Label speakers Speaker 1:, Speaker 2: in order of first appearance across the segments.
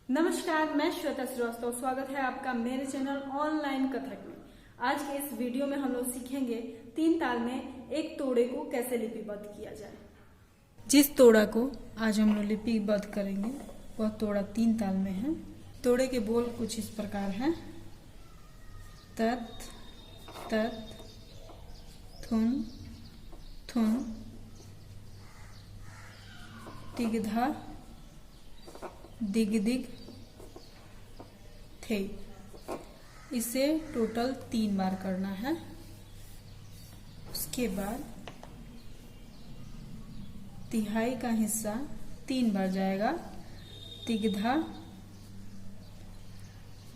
Speaker 1: नमस्कार, मैं श्वेता श्रीवास्तव। स्वागत है आपका मेरे चैनल ऑनलाइन कथक में। आज के इस वीडियो में हम लोग सीखेंगे 3 ताल में एक तोड़े को कैसे लिपिबद्ध किया जाए। जिस तोड़ा को आज हम लोग लिपिबद्ध करेंगे वह तोड़ा 3 ताल में है। तोड़े के बोल कुछ इस प्रकार हैं: तत् तत् थुन थुन तिगधा दिग दिग थे। इसे टोटल 3 बार करना है। उसके बाद तिहाई का हिस्सा 3 बार जाएगा: तिगधा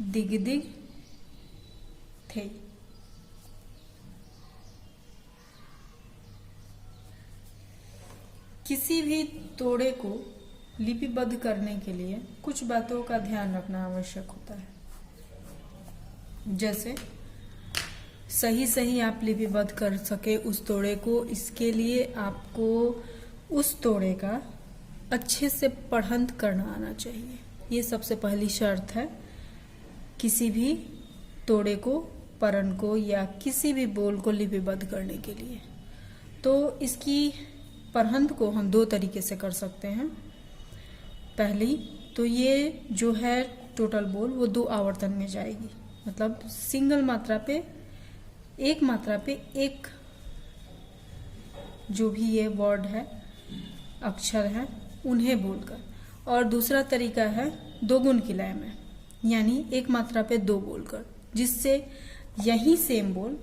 Speaker 1: दिग दिग थे। किसी भी तोड़े को लिपिबद्ध करने के लिए कुछ बातों का ध्यान रखना आवश्यक होता है। जैसे सही आप लिपिबद्ध कर सके उस तोड़े को, इसके लिए आपको उस तोड़े का अच्छे से पढ़ंत करना आना चाहिए। ये सबसे पहली शर्त है किसी भी तोड़े को, परण को या किसी भी बोल को लिपिबद्ध करने के लिए। तो इसकी पढ़ंत को हम 2 तरीके से कर सकते हैं। पहली तो ये जो है टोटल बोल वो 2 आवर्तन में जाएगी, मतलब सिंगल मात्रा पे, एक मात्रा पे एक जो भी ये वर्ड है, अक्षर है, उन्हें बोलकर। और दूसरा तरीका है 2 गुण की लय में, यानी एक मात्रा पे 2 बोलकर, जिससे यही सेम बोल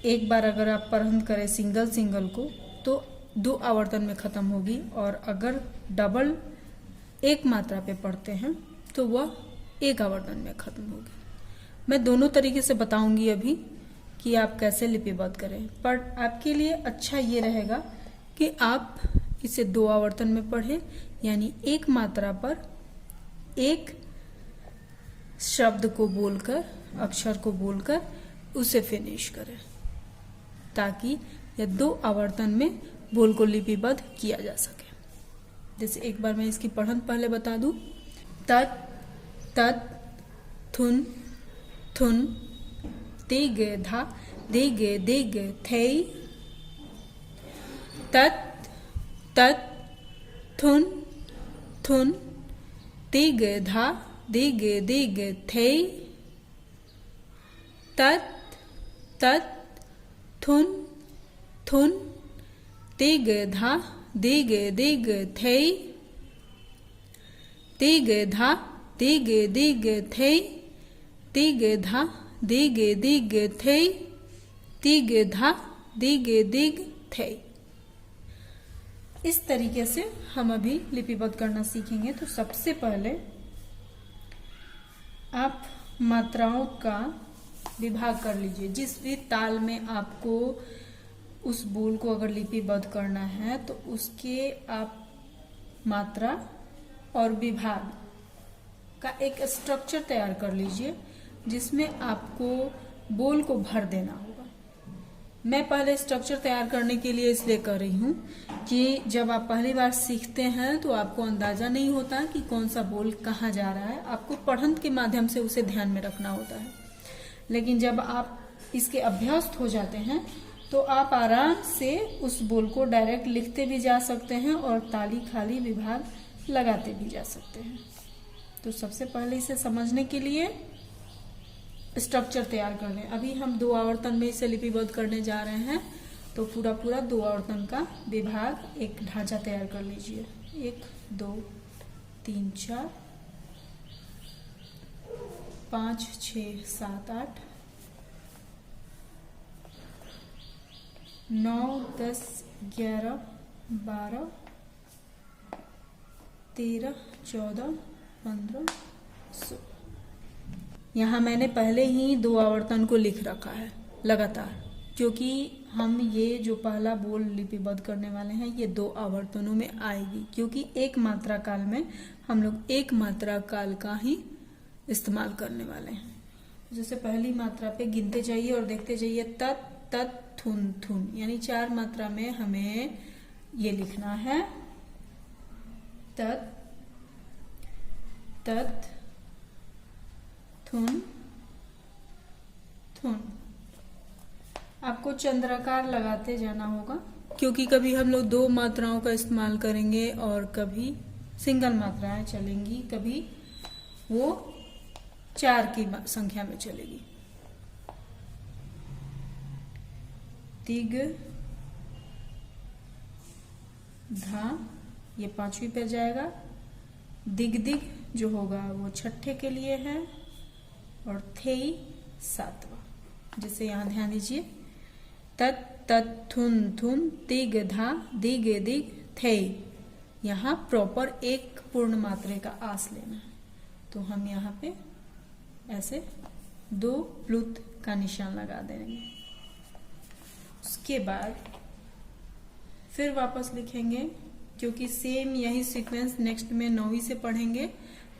Speaker 1: एक बार अगर आप पढ़ंत करें सिंगल को तो 2 आवर्तन में खत्म होगी, और अगर डबल एक मात्रा पे पढ़ते हैं तो वह 1 आवर्तन में खत्म होगी। मैं दोनों तरीके से बताऊंगी अभी कि आप कैसे लिपिबद्ध करें, पर आपके लिए अच्छा ये रहेगा कि आप इसे 2 आवर्तन में पढ़ें, यानी एक मात्रा पर एक शब्द को बोलकर, अक्षर को बोलकर उसे फिनिश करें, ताकि यह 2 आवर्तन में बोल को लिपिबद्ध किया जा सके। जैसे एक बार मैं इसकी पढ़ंत पहले बता दूं: तत् तत् थुन थुन तिग धा दिग दिग थे। तत् तत् थुन थुन तिग धा दिग दिग थे। तत् तत् थुन थुन तिग धा दिग दिग थे। तिग धा दिग दिग थे। तिग धा दिग दिग थे। तिग धा दिग दिग थे। इस तरीके से हम अभी लिपिबद्ध करना सीखेंगे। तो सबसे पहले आप मात्राओं का विभाग कर लीजिए। जिस भी ताल में आपको उस बोल को अगर लिपिबद्ध करना है तो उसके आप मात्रा और विभाग का एक स्ट्रक्चर तैयार कर लीजिए, जिसमें आपको बोल को भर देना होगा। मैं पहले स्ट्रक्चर तैयार करने के लिए इसलिए कर रही हूँ कि जब आप पहली बार सीखते हैं तो आपको अंदाजा नहीं होता कि कौन सा बोल कहाँ जा रहा है। आपको पढ़ंत के माध्यम से उसे ध्यान में रखना होता है। लेकिन जब आप इसके अभ्यस्त हो जाते हैं तो आप आराम से उस बोल को डायरेक्ट लिखते भी जा सकते हैं और ताली खाली विभाग लगाते भी जा सकते हैं। तो सबसे पहले इसे समझने के लिए स्ट्रक्चर तैयार कर लें। अभी हम 2 आवर्तन में इसे लिपिबद्ध करने जा रहे हैं, तो पूरा 2 आवर्तन का विभाग, एक ढांचा तैयार कर लीजिए। 1 2 3 4 5 6 7 8 9 10 11 12 13 14 15 16। यहाँ मैंने पहले ही 2 आवर्तन को लिख रखा है लगातार, क्योंकि हम ये जो पहला बोल लिपिबद्ध करने वाले हैं ये 2 आवर्तनों में आएगी, क्योंकि एक मात्रा काल में हम लोग एक मात्रा काल का ही इस्तेमाल करने वाले हैं। जैसे पहली मात्रा पे गिनते जाइए और देखते जाइए: तत् तत् थुन थुन, यानी 4 मात्रा में हमें ये लिखना है: तत् तत् थुन थुन। आपको चंद्राकार लगाते जाना होगा, क्योंकि कभी हम लोग 2 मात्राओं का इस्तेमाल करेंगे और कभी सिंगल मात्राएं चलेंगी, कभी वो 4 की संख्या में चलेगी। तिग धा ये 5वीं पे जाएगा। दिग दिग जो होगा वो 6ठे के लिए है और थेई 7वां। जैसे यहाँ ध्यान दीजिए, तत् तत् थुन थुन तिग धा दिग दिग थेई। यहाँ प्रॉपर एक पूर्ण मात्रे का आस लेना है, तो हम यहाँ पे ऐसे 2 प्लुत का निशान लगा देंगे। उसके बाद फिर वापस लिखेंगे, क्योंकि सेम यही सीक्वेंस नेक्स्ट में 9वीं से पढ़ेंगे।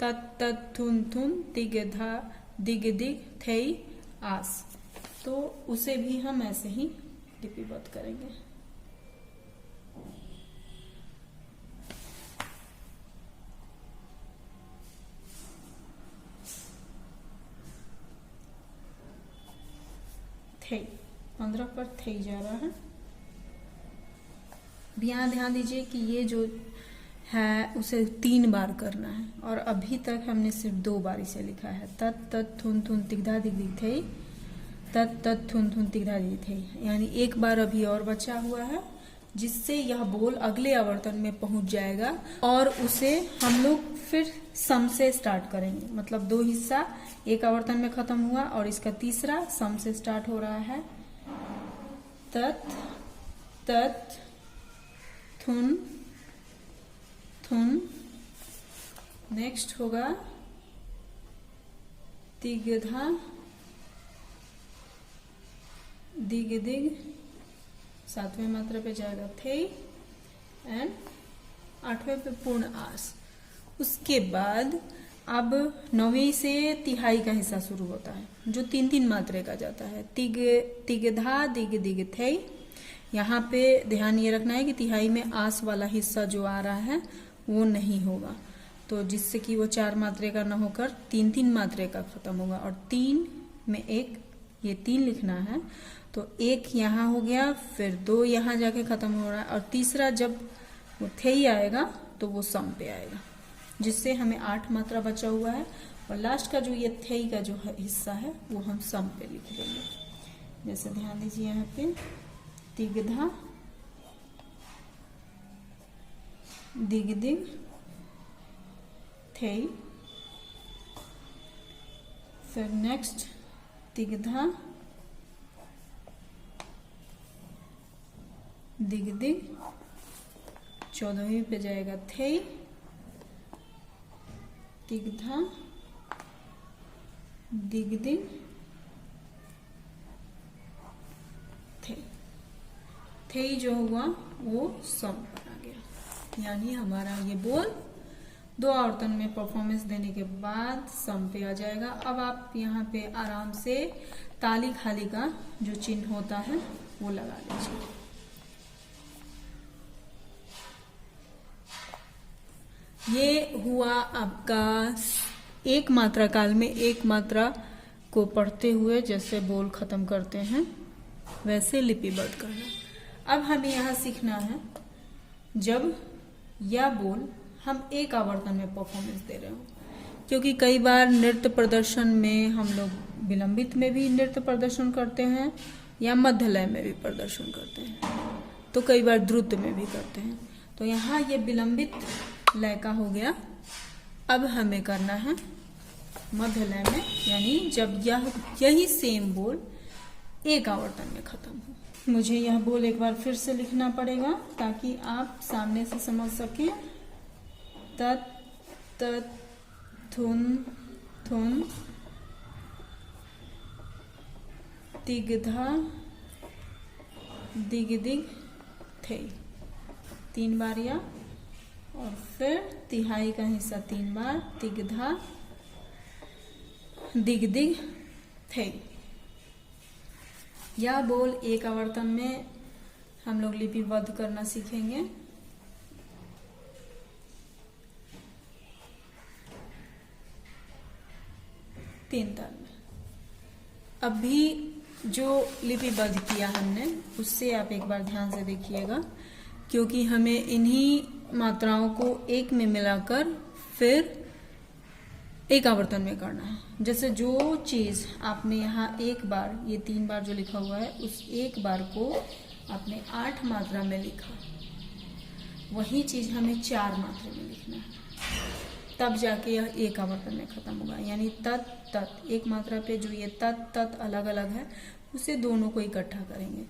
Speaker 1: तत् तत् थुन थुन तिग धा दिग दिग थेई आस, तो उसे भी हम ऐसे ही लिपिबद्ध करेंगे। थे 15 पर थे जा रहा है। यहाँ ध्यान दीजिए कि ये जो है उसे 3 बार करना है, और अभी तक हमने सिर्फ 2 बार इसे लिखा है। तत् तत् थुन थुन तिगधा दिग दिग थे, तत् तत् थुन थुन तिगधा दिग थे, यानी 1 बार अभी और बचा हुआ है, जिससे यह बोल अगले आवर्तन में पहुंच जाएगा और उसे हम लोग फिर सम से स्टार्ट करेंगे। मतलब 2 हिस्सा, एक आवर्तन में खत्म हुआ और इसका तीसरा सम से स्टार्ट हो रहा है। तत् तत् थुन थुन, नेक्स्ट होगा तिगधा दिग दिग, 7वें मात्रा पे जाएगा थे, एंड 8वें पे पूर्ण आस। उसके बाद अब 9वीं से तिहाई का हिस्सा शुरू होता है, जो 3-3 मात्रे का जाता है। तिग तिगधा दिग दिग थे। यहाँ पे ध्यान ये रखना है कि तिहाई में आस वाला हिस्सा जो आ रहा है वो नहीं होगा, तो जिससे कि वो 4 मात्रे का न होकर 3-3 मात्रे का खत्म होगा। और 3 में 1, ये 3 लिखना है, तो 1 यहाँ हो गया, फिर 2 यहाँ जाके खत्म हो रहा है, और तीसरा जब वो थे ही आएगा तो वो सम पे आएगा, जिससे हमें 8 मात्रा बचा हुआ है। और लास्ट का जो ये थे का जो हिस्सा है वो हम सम पे लिख देंगे। जैसे ध्यान दीजिए यहाँ पे, तिगधा दिग दिग थे, फिर नेक्स्ट तिगधा दिग दिग, 14वीं पे जाएगा थे, तिगधा दिग दिग थे जो हुआ वो सम पर आ गया। यानी हमारा ये बोल 2 आवर्तन में परफॉर्मेंस देने के बाद सम पे आ जाएगा। अब आप यहाँ पे आराम से ताली खाली का जो चिन्ह होता है वो लगा लीजिए। ये हुआ आपका एक मात्रा काल में एक मात्रा को पढ़ते हुए जैसे बोल खत्म करते हैं वैसे लिपिबद्ध करना। अब हमें यहाँ सीखना है जब यह बोल हम एक आवर्तन में परफॉर्मेंस दे रहे हो, क्योंकि कई बार नृत्य प्रदर्शन में हम लोग विलंबित में भी नृत्य प्रदर्शन करते हैं या मध्य लय में भी प्रदर्शन करते हैं, तो कई बार द्रुत में भी करते हैं। तो यहाँ ये विलंबित लय का हो गया। अब हमें करना है मध्य लय में, यानी जब यही सेम बोल एक आवर्तन में खत्म हो। मुझे यह बोल एक बार फिर से लिखना पड़ेगा ताकि आप सामने से समझ सकें। तत् तत् थुन थुन तिगधा दिग दिग थे, 3 बार या, और फिर तिहाई का हिस्सा 3 बार, तिगधा दिग दिग थे। यह बोल एक आवर्तन में हम लोग लिपिबद्ध करना सीखेंगे। तीन ताल में। अभी जो लिपिबद्ध किया हमने उससे आप एक बार ध्यान से देखिएगा, क्योंकि हमें इन्हीं मात्राओं को एक में मिलाकर फिर एक आवर्तन में करना है। जैसे जो चीज आपने यहाँ एक बार, ये 3 बार जो लिखा हुआ है, उस एक बार को आपने 8 मात्रा में लिखा, वही चीज हमें 4 मात्रा में लिखना है, तब जाके यह एक आवर्तन में खत्म होगा। यानी तत् तत्, एक मात्रा पे जो ये तत् तत् अलग अलग है उसे दोनों को इकट्ठा करेंगे,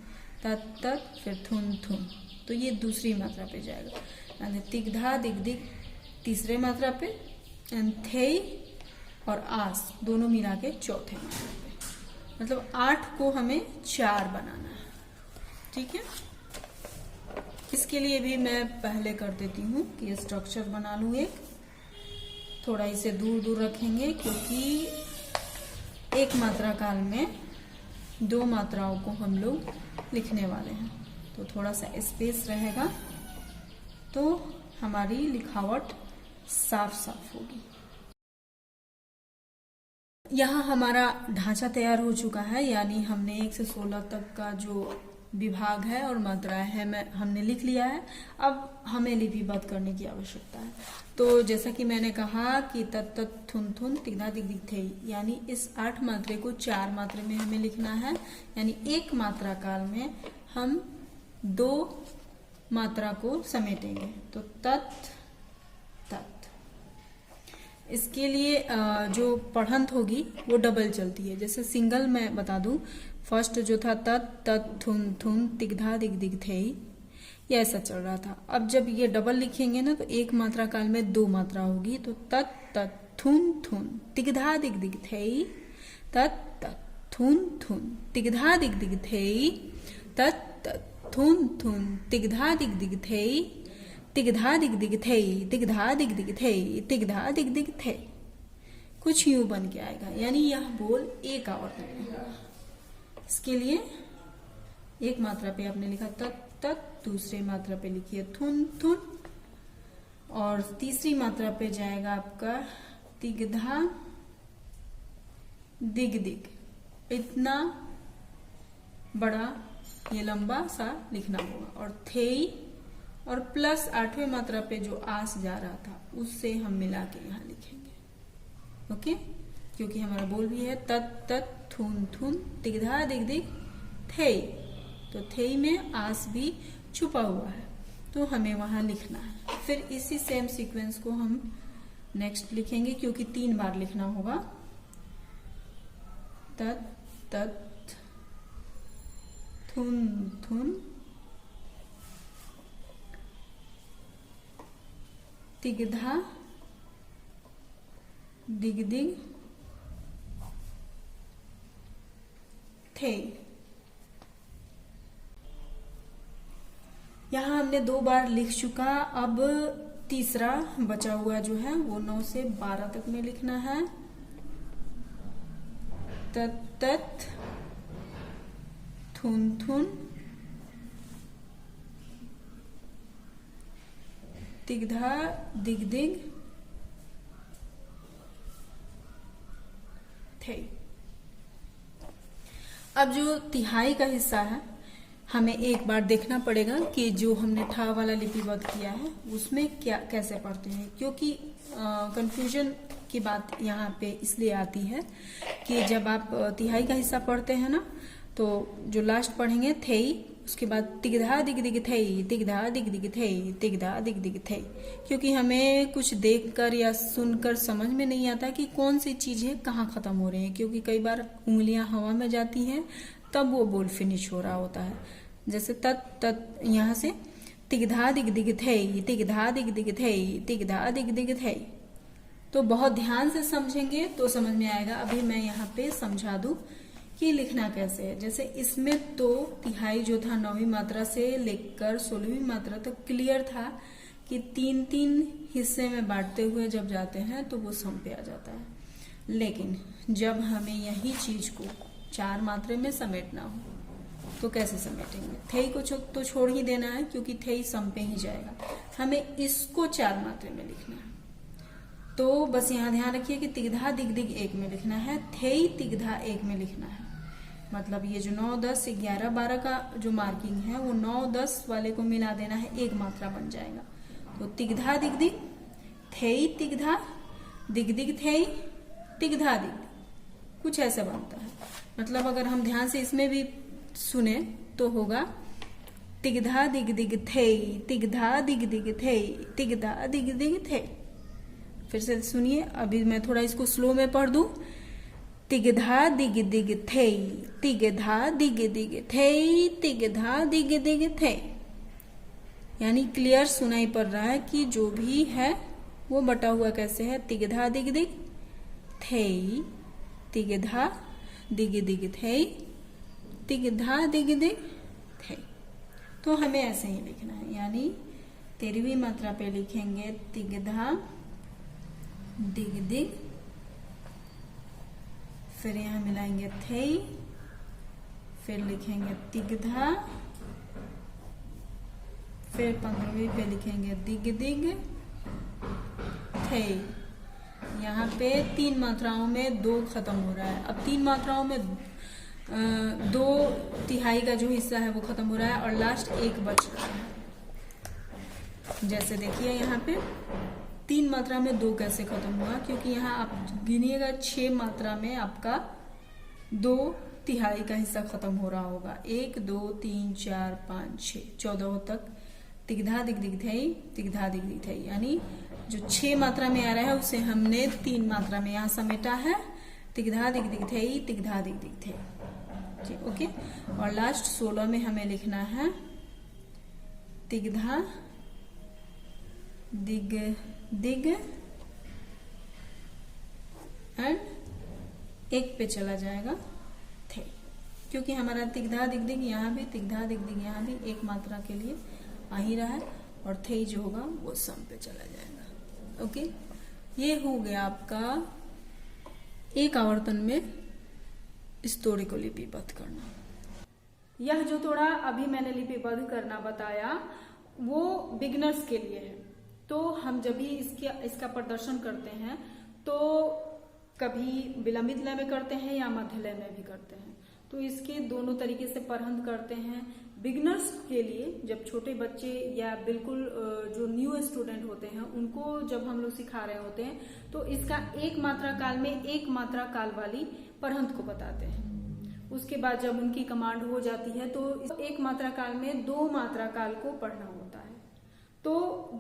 Speaker 1: तत् तत् फिर थुन थुन, तो ये दूसरी मात्रा पे जाएगा। यानी तिग्धा दिग दिग तीसरे मात्रा पे, थे और आस दोनों मिला के चौथे मात्रा पे। मतलब 8 को हमें 4 बनाना है। ठीक है, इसके लिए भी मैं पहले कर देती हूँ कि ये स्ट्रक्चर बना लूँ एक, थोड़ा इसे दूर दूर रखेंगे क्योंकि एक मात्रा काल में 2 मात्राओं को हम लोग लिखने वाले हैं, तो थोड़ा सा स्पेस रहेगा तो हमारी लिखावट साफ साफ होगी। यहाँ हमारा ढांचा तैयार हो चुका है, यानी हमने 1 से 16 तक का जो विभाग है और मात्राएं है हमने लिख लिया है। अब हमें लिपिबद्ध करने की आवश्यकता है। तो जैसा कि मैंने कहा कि तत् तत् थुन थुन तिग्धा दिग दिग थे, यानी इस 8 मात्रे को 4 मात्रे में हमें लिखना है। यानी एक मात्रा काल में हम 2 मात्रा को समेटेंगे, तो तत् तत्। इसके लिए जो पढ़ंत होगी वो डबल चलती है। जैसे सिंगल मैं बता दूं, फर्स्ट जो था तत् तत् थुन थुन तिग्धा दिग दिग थे, ये ऐसा चल रहा था। अब जब ये डबल लिखेंगे ना तो एक मात्रा काल में 2 मात्रा होगी, तो तत् तत् थुन थुन तिग्धा दिग दिग थे, तत् तत् थुन थुन तिग्धा दिग दिग थे, तत् तत् थुन थुन तिग्धा दिग दिग थे, तिग्धा दिग दिग थे, तिग्धा दिग दिग थे, तिग्धा दिग दिग थे। कुछ यूं बन के आएगा, यानी यह बोल एक आवर्तन में होगा। इसके लिए एक मात्रा पे आपने लिखा तत् तत्, दूसरे मात्रा पे लिखिए थुन थुन, और तीसरी मात्रा पे जाएगा आपका तिग्धा दिग दिग। इतना बड़ा ये लंबा सा लिखना होगा। और थे और प्लस 8वें मात्रा पे जो आस जा रहा था उससे हम मिला के यहाँ लिखेंगे। ओके, क्योंकि हमारा बोल भी है तत् तत् थुन थुन तिग्धा दिग दिग थे, तो थे में आस भी छुपा हुआ है, तो हमें वहां लिखना है। फिर इसी सेम सीक्वेंस को हम नेक्स्ट लिखेंगे, क्योंकि 3 बार लिखना होगा। तत् तत् थुन थुन तिग्धा दिग दिग थे। यहाँ हमने 2 बार लिख चुका। अब तीसरा बचा हुआ जो है वो 9 से 12 तक में लिखना है। तत् तत् थुन थुन तिग्धा दिग दिग थे। अब जो तिहाई का हिस्सा है हमें एक बार देखना पड़ेगा कि जो हमने ठा वाला लिपिबद्ध किया है उसमें क्या कैसे पढ़ते हैं, क्योंकि कंफ्यूजन की बात यहाँ पे इसलिए आती है कि जब आप तिहाई का हिस्सा पढ़ते हैं ना, तो जो लास्ट पढ़ेंगे थे, उसके बाद तिग्धा दिग दिग थे, तिग्धा दिग दिग थे, तिग्धा दिग दिग थे, क्योंकि हमें कुछ देखकर या सुनकर समझ में नहीं आता कि कौन सी चीजें कहाँ खत्म हो रही हैं, क्योंकि कई बार उंगलियां हवा में जाती हैं तब वो बोल फिनिश हो रहा होता है। जैसे तत् तत् यहाँ से तिग्धा दिग दिग थे, तिग्धा दिग दिग थे, तिग्धा दिग दिग थे, तो बहुत ध्यान से समझेंगे तो समझ में आएगा। अभी मैं यहाँ पे समझा दूं कि लिखना कैसे है। जैसे इसमें तो तिहाई जो था 9वीं मात्रा से लेकर 16वीं मात्रा तक क्लियर था कि 3-3 हिस्से में बांटते हुए जब जाते हैं तो वो सम पे आ जाता है। लेकिन जब हमें यही चीज को 4 मात्रे में समेटना हो तो कैसे समेटेंगे? थे को तो छोड़ ही देना है, क्योंकि थे सम पे ही जाएगा। हमें इसको 4 मात्रे में लिखना है। तो बस यहाँ ध्यान रखिए कि तिगधा दिग दिग एक में लिखना है, थेई तिगधा एक में लिखना है। मतलब ये जो 9, 10, 11, 12 का जो मार्किंग है वो 9, 10 वाले को मिला देना है, एक मात्रा बन जाएगा। तो तिगधा दिग दिग, थेई तिगधा, दिग दिग थेई, तिगधा दिग दिग, कुछ ऐसा बनता है। मतलब अगर हम ध्यान से इसमें भी सुने तो होगा तिगधा दिग दिग थेई, तिगधा दिग दिग थेई, तिगधा दिग दिग थेई। फिर से सुनिए, अभी मैं थोड़ा इसको स्लो में पढ़ दूं। तिगधा दिग दिग थेई, तिगधा दिग दिग थेई, तिगधा दिग दिग थेई। यानी क्लियर सुनाई पड़ रहा है कि जो भी है वो बटा हुआ कैसे है, तिगधा दिग दिग थेई, तिगधा दिग दिग थेई, तिगधा दिग दिग थेई। तो हमें ऐसे ही लिखना है, यानी 13वीं मात्रा पे लिखेंगे तिगधा दिग दिग, फिर यहां मिलाएंगे थेई, फिर लिखेंगे तिगधा, फिर 15वीं पे लिखेंगे दिग दिग थेई। यहाँ पे 3 मात्राओं में 2 खत्म हो रहा है। अब 3 मात्राओं में 2/3 का जो हिस्सा है वो खत्म हो रहा है और लास्ट 1 बच रहा है। जैसे देखिए यहाँ पे 3 मात्रा में 2 कैसे खत्म हुआ, क्योंकि यहाँ आप गिनिएगा 6 मात्रा में आपका 2/3 का हिस्सा खत्म हो रहा होगा। 1, 2, 3, 4, 5, 6, 14 तक तिगधा दिग दिग थेई, तिगधा दिग दिग थेई। यानी जो 6 मात्रा में आ रहा है उसे हमने 3 मात्रा में यहाँ समेटा है, तिगधा दिग दिग थेई, तिगधा दिग दिग थेई। ठीक, ओके। और लास्ट 16 में हमें लिखना है तिगधा दिग दिग एंड 1 पे चला जाएगा थे, क्योंकि हमारा तिगधा दिग दिग यहाँ भी, तिगधा दिग दिग यहाँ भी 1 मात्रा के लिए आ ही रहा है और थे जो होगा वो सम पे चला जाएगा। ओके, ये हो गया आपका एक आवर्तन में इस तोड़े को लिपिबद्ध करना। यह जो तोड़ा अभी मैंने लिपिबद्ध करना बताया वो बिगिनर्स के लिए है। तो हम जब भी इसका प्रदर्शन करते हैं तो कभी विलंबित लय में करते हैं या मध्य लय में भी करते हैं। तो इसके दोनों तरीके से परहंत करते हैं। बिगिनर्स के लिए, जब छोटे बच्चे या बिल्कुल जो न्यू स्टूडेंट होते हैं उनको जब हम लोग सिखा रहे होते हैं तो इसका 1 मात्रा काल में 1 मात्रा काल वाली परहंत को बताते हैं। उसके बाद जब उनकी कमांड हो जाती है तो 1 मात्रा काल में 2 मात्रा काल को पढ़ना होता है। तो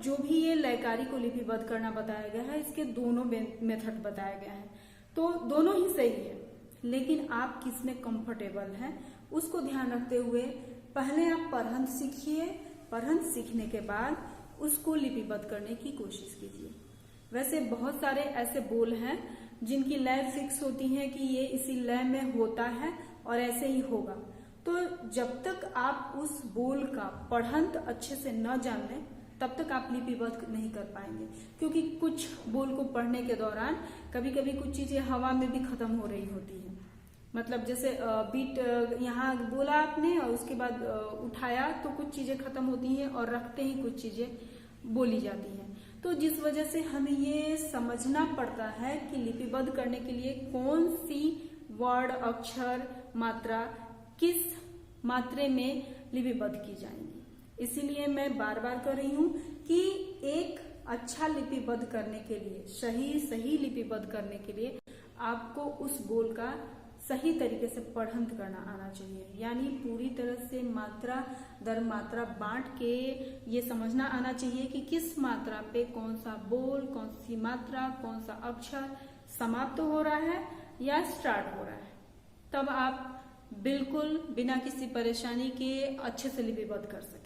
Speaker 1: जो भी ये लयकारी को लिपिबद्ध करना बताया गया है, इसके दोनों मेथड बताया गया है। तो दोनों ही सही है, लेकिन आप किसमें कंफर्टेबल हैं उसको ध्यान रखते हुए पहले आप परहंत सीखिए। परहंत सीखने के बाद उसको लिपिबद्ध करने की कोशिश कीजिए। वैसे बहुत सारे ऐसे बोल हैं जिनकी लय फिक्स होती है कि ये इसी लय में होता है और ऐसे ही होगा। तो जब तक आप उस बोल का पढ़ंत अच्छे से न जान लें तब तक आप लिपिबद्ध नहीं कर पाएंगे, क्योंकि कुछ बोल को पढ़ने के दौरान कभी कभी कुछ चीजें हवा में भी खत्म हो रही होती है। मतलब जैसे बीट यहाँ बोला आपने और उसके बाद उठाया तो कुछ चीजें खत्म होती हैं और रखते ही कुछ चीजें बोली जाती हैं। तो जिस वजह से हमें ये समझना पड़ता है कि लिपिबद्ध करने के लिए कौन सी वर्ड, अक्षर, मात्रा किस मात्रे में लिपिबद्ध की जाएंगी। इसीलिए मैं बार बार कर रही हूँ कि एक अच्छा लिपिबद्ध करने के लिए, सही लिपिबद्ध करने के लिए आपको उस बोल का सही तरीके से पढ़ंत करना आना चाहिए। यानी पूरी तरह से मात्रा दर मात्रा बांट के ये समझना आना चाहिए कि किस मात्रा पे कौन सा बोल, कौन सी मात्रा, कौन सा अक्षर समाप्त हो रहा है या स्टार्ट हो रहा है। तब आप बिल्कुल बिना किसी परेशानी के अच्छे से लिपिबद्ध कर सकें।